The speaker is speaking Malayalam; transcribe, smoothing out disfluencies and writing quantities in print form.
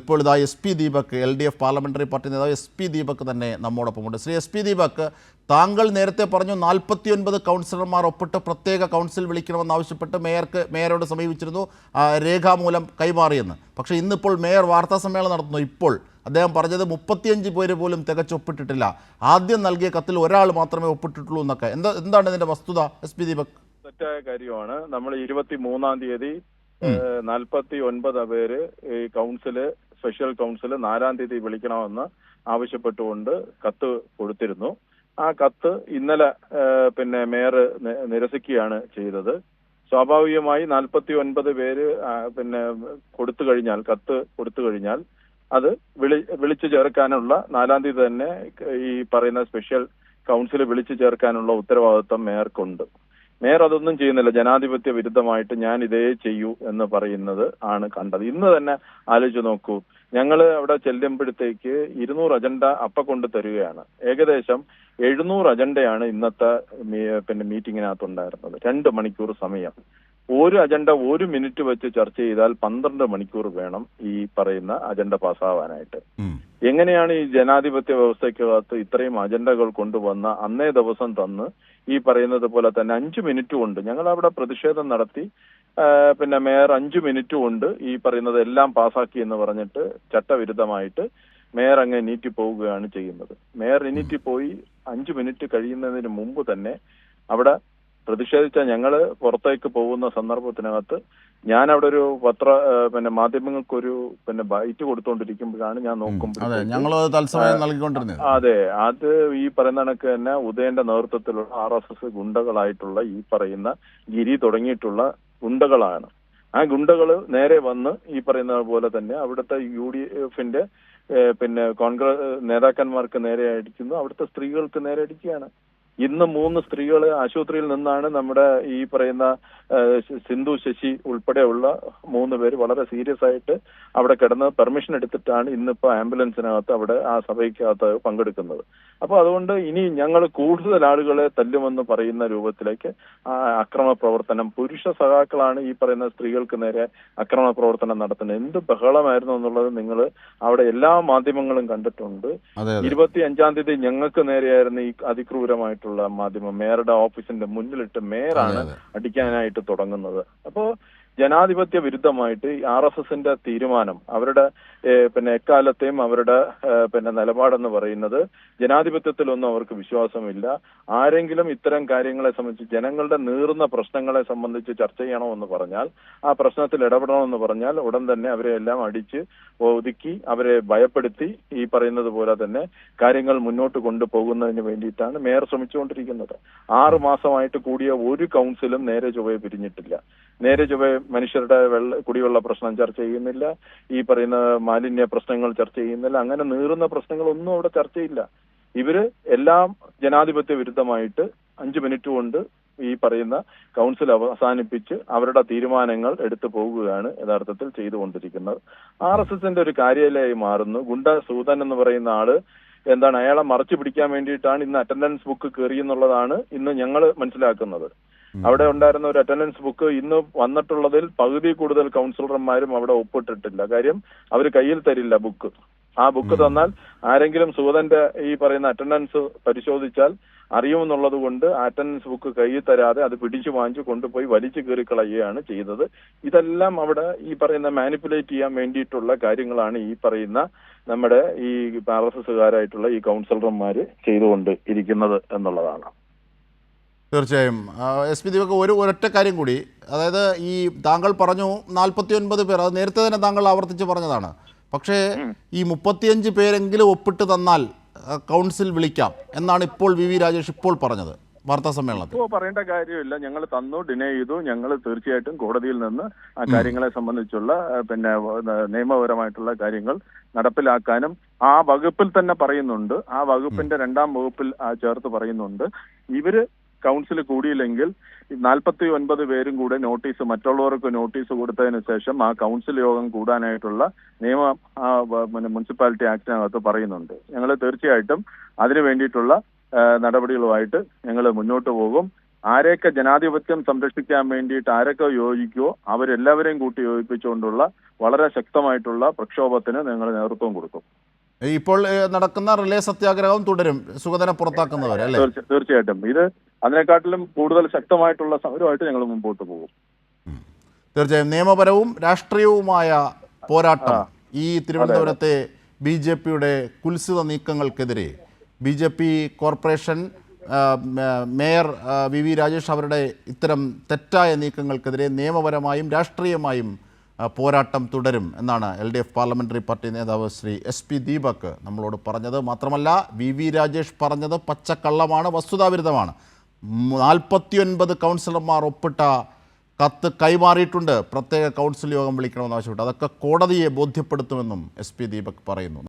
ഇപ്പോൾ ഇതാ SP Deepak LDF parliamentary party നേതാവ് SP ദീപക് തന്നെ നമ്മോടൊപ്പമുണ്ട്. ശ്രീ SP ദീപക്, താങ്കൾ നേരത്തെ പറഞ്ഞു 49 കൗൺസിലർമാർ ഒപ്പിട്ട് പ്രത്യേക കൗൺസിൽ വിളിക്കണമെന്നാവശ്യപ്പെട്ട് മേയരോട് സമീപിച്ചിരുന്നു, രേഖാമൂലം കൈമാറിയെന്ന്. പക്ഷേ ഇന്നിപ്പോൾ മേയർ വാർത്താ സമ്മേളനം നടത്തുന്നു. ഇപ്പോൾ അദ്ദേഹം പറഞ്ഞത് 35 പേര് പോലും തികച്ചൊപ്പിട്ടിട്ടില്ല, ആദ്യം നൽകിയ കത്തിൽ ഒരാൾ മാത്രമേ ഒപ്പിട്ടിട്ടുള്ളൂ എന്നൊക്കെ. എന്താണ് ഇതിന്റെ വസ്തുത SP ദീപക്? തെറ്റായ കാര്യമാണ്. നമ്മൾ 23-ാം തീയതി 49 പേര് ഈ കൗൺസില്, സ്പെഷ്യൽ കൗൺസില് 4-ാം തീയതി വിളിക്കണമെന്ന് ആവശ്യപ്പെട്ടുകൊണ്ട് കത്ത് കൊടുത്തിരുന്നു. ആ കത്ത് ഇന്നലെ മേയർ നിരസിക്കുകയാണ് ചെയ്തത്. സ്വാഭാവികമായി 49 പേര് കൊടുത്തു കഴിഞ്ഞാൽ, കത്ത് കൊടുത്തു കഴിഞ്ഞാൽ അത് വിളിച്ചു ചേർക്കാനുള്ള 4-ാം തീയതി തന്നെ ഈ പറയുന്ന സ്പെഷ്യൽ കൗൺസിൽ വിളിച്ചു ചേർക്കാനുള്ള ഉത്തരവാദിത്വം മേയർക്കുണ്ട്. മേയർ അതൊന്നും ചെയ്യുന്നില്ല. ജനാധിപത്യ വിരുദ്ധമായിട്ട് ഞാൻ ഇതേ ചെയ്യൂ എന്ന് പറയുന്നത് ആണ് കണ്ടത്. ഇന്ന് തന്നെ ആലോചിച്ച് നോക്കൂ, ഞങ്ങൾ അവിടെ ചെല്ലുമ്പോഴത്തേക്ക് 200 അജണ്ട കൊണ്ട് തരികയാണ്. ഏകദേശം 700 അജണ്ടയാണ് ഇന്നത്തെ മീറ്റിങ്ങിനകത്തുണ്ടായിരുന്നത്. 2 മണിക്കൂർ സമയം. ഒരു അജണ്ട 1 മിനിറ്റ് വെച്ച് ചർച്ച ചെയ്താൽ 12 മണിക്കൂർ വേണം ഈ പറയുന്ന അജണ്ട പാസ്സാവാനായിട്ട്. എങ്ങനെയാണ് ഈ ജനാധിപത്യ വ്യവസ്ഥയ്ക്കകത്ത് ഇത്രയും അജണ്ടകൾ കൊണ്ടുവന്ന അന്നേ ദിവസം തന്ന് ഈ പറയുന്നത് പോലെ തന്നെ 5 മിനിറ്റ് കൊണ്ട് ഞങ്ങൾ അവിടെ പ്രതിഷേധം നടത്തി. മേയർ 5 മിനിറ്റ് കൊണ്ട് ഈ പറയുന്നത് എല്ലാം പാസ്സാക്കി എന്ന് പറഞ്ഞിട്ട് ചട്ടവിരുദ്ധമായിട്ട് മേയർ അങ്ങ് എണീറ്റി പോവുകയാണ് ചെയ്യുന്നത്. മേയർ എണീറ്റി പോയി 5 മിനിറ്റ് കഴിയുന്നതിന് മുമ്പ് തന്നെ അവിടെ പ്രതിഷേധിച്ച ഞങ്ങള് പുറത്തേക്ക് പോകുന്ന സന്ദർഭത്തിനകത്ത് ഞാൻ അവിടെ ഒരു മാധ്യമങ്ങൾക്കൊരു ബൈറ്റ് കൊടുത്തുകൊണ്ടിരിക്കുമ്പോഴാണ് ഞാൻ നോക്കുമ്പോൾ അതെ, അത് ഈ പറയുന്ന കണക്ക് തന്നെ ഉദയന്റെ നേതൃത്വത്തിലുള്ള RSS ഗുണ്ടകളായിട്ടുള്ള ഈ പറയുന്ന ഗിരി തുടങ്ങിയിട്ടുള്ള ഗുണ്ടകളാണ്. ആ ഗുണ്ടകള് നേരെ വന്ന് ഈ പറയുന്ന പോലെ തന്നെ അവിടുത്തെ UDFന്റെ കോൺഗ്രസ് നേതാക്കന്മാർക്ക് നേരെ അടിക്കുന്നു, അവിടുത്തെ സ്ത്രീകൾക്ക് നേരെ അടിക്കുകയാണ്. ഇന്ന് 3 സ്ത്രീകൾ ആശുപത്രിയിൽ നിന്നാണ് നമ്മുടെ ഈ പറയുന്ന സിന്ധു ശശി ഉൾപ്പെടെയുള്ള 3 പേര് വളരെ സീരിയസ് ആയിട്ട് അവിടെ കിടന്ന് പെർമിഷൻ എടുത്തിട്ടാണ് ഇന്നിപ്പോ ആംബുലൻസിനകത്ത് അവിടെ ആ സഭയ്ക്കകത്ത് പങ്കെടുക്കുന്നത്. അപ്പൊ അതുകൊണ്ട് ഇനി ഞങ്ങൾ കൂടുതൽ ആളുകളെ തല്ലുമെന്ന് പറയുന്ന രൂപത്തിലേക്ക് ആ അക്രമ പ്രവർത്തനം, പുരുഷ സഖാക്കളാണ് ഈ പറയുന്ന സ്ത്രീകൾക്ക് നേരെ അക്രമ പ്രവർത്തനം നടത്തുന്നത്. എന്ത് ബഹളമായിരുന്നു എന്നുള്ളത് നിങ്ങൾ അവിടെ എല്ലാ മാധ്യമങ്ങളും കണ്ടിട്ടുണ്ട്. 25-ാം തീയതി ഞങ്ങൾക്ക് നേരെയായിരുന്നു ഈ അതിക്രൂരമായിട്ടുള്ള മാധ്യമം മേയറുടെ ഓഫീസിന്റെ മുന്നിലിട്ട് മേയറാണ് അടിക്കാനായിട്ട് തുടങ്ങുന്നത്. അപ്പോ ജനാധിപത്യ വിരുദ്ധമായിട്ട് RSSന്റെ തീരുമാനം, അവരുടെ എക്കാലത്തെയും അവരുടെ നിലപാടെന്ന് പറയുന്നത് ജനാധിപത്യത്തിലൊന്നും അവർക്ക് വിശ്വാസമില്ല. ആരെങ്കിലും ഇത്തരം കാര്യങ്ങളെ സംബന്ധിച്ച് ജനങ്ങളുടെ നീറുന്ന പ്രശ്നങ്ങളെ സംബന്ധിച്ച് ചർച്ച ചെയ്യണമെന്ന് പറഞ്ഞാൽ, ആ പ്രശ്നത്തിൽ ഇടപെടണമെന്ന് പറഞ്ഞാൽ ഉടൻ തന്നെ അവരെ എല്ലാം അടിച്ച് ഒതുക്കി അവരെ ഭയപ്പെടുത്തി ഈ പറയുന്നത് പോലെ തന്നെ കാര്യങ്ങൾ മുന്നോട്ട് കൊണ്ടുപോകുന്നതിന് വേണ്ടിയിട്ടാണ് മേയർ ശ്രമിച്ചുകൊണ്ടിരിക്കുന്നത്. 6 മാസമായിട്ട് കൂടിയ ഒരു കൗൺസിലും നേരെ ചൊവ്വയെ പിരിഞ്ഞിട്ടില്ല. നേരെ ചൊവ്വയെ മനുഷ്യരുടെ കുടിവെള്ള പ്രശ്നം ചർച്ച ചെയ്യുന്നില്ല, ഈ പറയുന്ന മാലിന്യ പ്രശ്നങ്ങൾ ചർച്ച ചെയ്യുന്നില്ല. അങ്ങനെ നീറുന്ന പ്രശ്നങ്ങളൊന്നും അവിടെ ചർച്ചയില്ല. ഇവര് എല്ലാം ജനാധിപത്യ വിരുദ്ധമായിട്ട് 5 മിനിറ്റ് കൊണ്ട് ഈ പറയുന്ന കൗൺസിൽ അവസാനിപ്പിച്ച് അവരുടെ തീരുമാനങ്ങൾ എടുത്തു പോകുകയാണ് യഥാർത്ഥത്തിൽ ചെയ്തുകൊണ്ടിരിക്കുന്നത്. RSSന്റെ ഒരു കാര്യാലയമായി മാറുന്നു. ഗുണ്ട സൂതൻ എന്ന് പറയുന്ന ആള് അയാളെ മറച്ചു പിടിക്കാൻ വേണ്ടിയിട്ടാണ് ഇന്ന് അറ്റൻഡൻസ് ബുക്ക് കയറിയെന്നുള്ളതാണ് ഇന്ന് ഞങ്ങൾ മനസ്സിലാക്കുന്നത്. അവിടെ ഉണ്ടായിരുന്ന ഒരു അറ്റൻഡൻസ് ബുക്ക് ഇന്ന് വന്നിട്ടുള്ളതിൽ പകുതി കൂടുതൽ കൗൺസിലർമാരും അവിടെ ഒപ്പിട്ടിട്ടില്ല. കാര്യം അവർ കയ്യിൽ തരില്ല ബുക്ക്. ആ ബുക്ക് തന്നാൽ ആരെങ്കിലും സൂതന്റെ ഈ പറയുന്ന അറ്റൻഡൻസ് പരിശോധിച്ചാൽ അറിയുമെന്നുള്ളത് കൊണ്ട് അറ്റൻഡൻസ് ബുക്ക് കയ്യിൽ തരാതെ അത് പിടിച്ചു വാങ്ങിച്ചു കൊണ്ടുപോയി വലിച്ചു കീറി കളയുകയാണ് ചെയ്തത്. ഇതെല്ലാം അവിടെ ഈ പറയുന്ന മാനിപ്പുലേറ്റ് ചെയ്യാൻ വേണ്ടിയിട്ടുള്ള കാര്യങ്ങളാണ് ഈ പറയുന്ന നമ്മുടെ ഈ RSSകാരായിട്ടുള്ള ഈ കൗൺസിലർമാര് ചെയ്തുകൊണ്ട് ഇരിക്കുന്നത് എന്നുള്ളതാണ്. തീർച്ചയായും SP ദീപക്, ഒരൊറ്റ കാര്യം കൂടി. അതായത് ഈ താങ്കൾ പറഞ്ഞു 49 പേർ, അത് നേരത്തെ തന്നെ താങ്കൾ ആവർത്തിച്ച് പറഞ്ഞതാണ്. പക്ഷേ ഈ 35 പേരെങ്കിലും ഒപ്പിട്ട് തന്നാൽ കൗൺസിൽ വിളിക്കാം എന്നാണ് ഇപ്പോൾ VV രാജേഷ് ഇപ്പോൾ പറഞ്ഞത് വാർത്താ സമ്മേളനത്തിൽ. ഇപ്പോൾ പറയേണ്ട കാര്യമില്ല. ഞങ്ങൾ തന്നു, ഡിനൈ ചെയ്തു. ഞങ്ങൾ തീർച്ചയായിട്ടും കോടതിയിൽ നിന്ന് ആ കാര്യങ്ങളെ സംബന്ധിച്ചുള്ള നിയമപരമായിട്ടുള്ള കാര്യങ്ങൾ നടപ്പിലാക്കാനും ആ വകുപ്പിൽ തന്നെ പറയുന്നുണ്ട്. ആ വകുപ്പിന്റെ 2-ാം വകുപ്പിൽ ചേർത്ത് പറയുന്നുണ്ട്, ഇവര് കൗൺസിൽ കൂടിയില്ലെങ്കിൽ 49 പേരും കൂടെ നോട്ടീസ്, മറ്റുള്ളവർക്ക് നോട്ടീസ് കൊടുത്തതിന് ശേഷം ആ കൗൺസിൽ യോഗം കൂടാനായിട്ടുള്ള നിയമം മുനിസിപ്പാലിറ്റി ആക്ടിനകത്ത് പറയുന്നുണ്ട്. ഞങ്ങൾ തീർച്ചയായിട്ടും അതിനു വേണ്ടിയിട്ടുള്ള നടപടികളുമായിട്ട് ഞങ്ങൾ മുന്നോട്ട് പോകും. ആരെയൊക്കെ ജനാധിപത്യം സംരക്ഷിക്കാൻ വേണ്ടിയിട്ട് ആരൊക്കെ യോജിക്കുവോ അവരെല്ലാവരെയും കൂട്ടി യോജിപ്പിച്ചുകൊണ്ടുള്ള വളരെ ശക്തമായിട്ടുള്ള പ്രക്ഷോഭത്തിന് ഞങ്ങൾ നേതൃത്വം കൊടുക്കും. ഇപ്പോൾ നടക്കുന്ന റിലേ സത്യാഗ്രഹം തുടരും, സുഗതനെ പുറത്താക്കുന്നവരെ അല്ലേ? തീർച്ചയായിട്ടും ഇത് അതിനെക്കാട്ടിലും കൂടുതൽ ശക്തമായിട്ടുള്ള സമരമായിട്ട് ഞങ്ങൾ മുമ്പോട്ട് പോകും. തീർച്ചയായും നിയമപരവും രാഷ്ട്രീയവുമായ പോരാട്ടം ഈ തിരുവനന്തപുരത്തെ BJPയുടെ കുൽസിത നീക്കങ്ങൾക്കെതിരെ BJP corporation mayor VV Rajesh അവരുടെ ഇത്തരം തെറ്റായ നീക്കങ്ങൾക്കെതിരെ നിയമപരമായും രാഷ്ട്രീയമായും പോരാട്ടം തുടരും എന്നാണ് LDF പാർലമെൻ്ററി പാർട്ടി നേതാവ് ശ്രീ SP ദീപക് നമ്മളോട് പറഞ്ഞത്. മാത്രമല്ല VV രാജേഷ് പറഞ്ഞത് പച്ചക്കള്ളമാണ്, വസ്തുതാവിരുദ്ധമാണ്. 49 കൗൺസിലർമാർ ഒപ്പിട്ട കത്ത് കൈമാറിയിട്ടുണ്ട്, പ്രത്യേക കൗൺസിൽ യോഗം വിളിക്കണമെന്ന് ആവശ്യപ്പെട്ടു. അതൊക്കെ കോടതിയെ ബോധ്യപ്പെടുത്തുമെന്നും SP ദീപക് പറയുന്നു.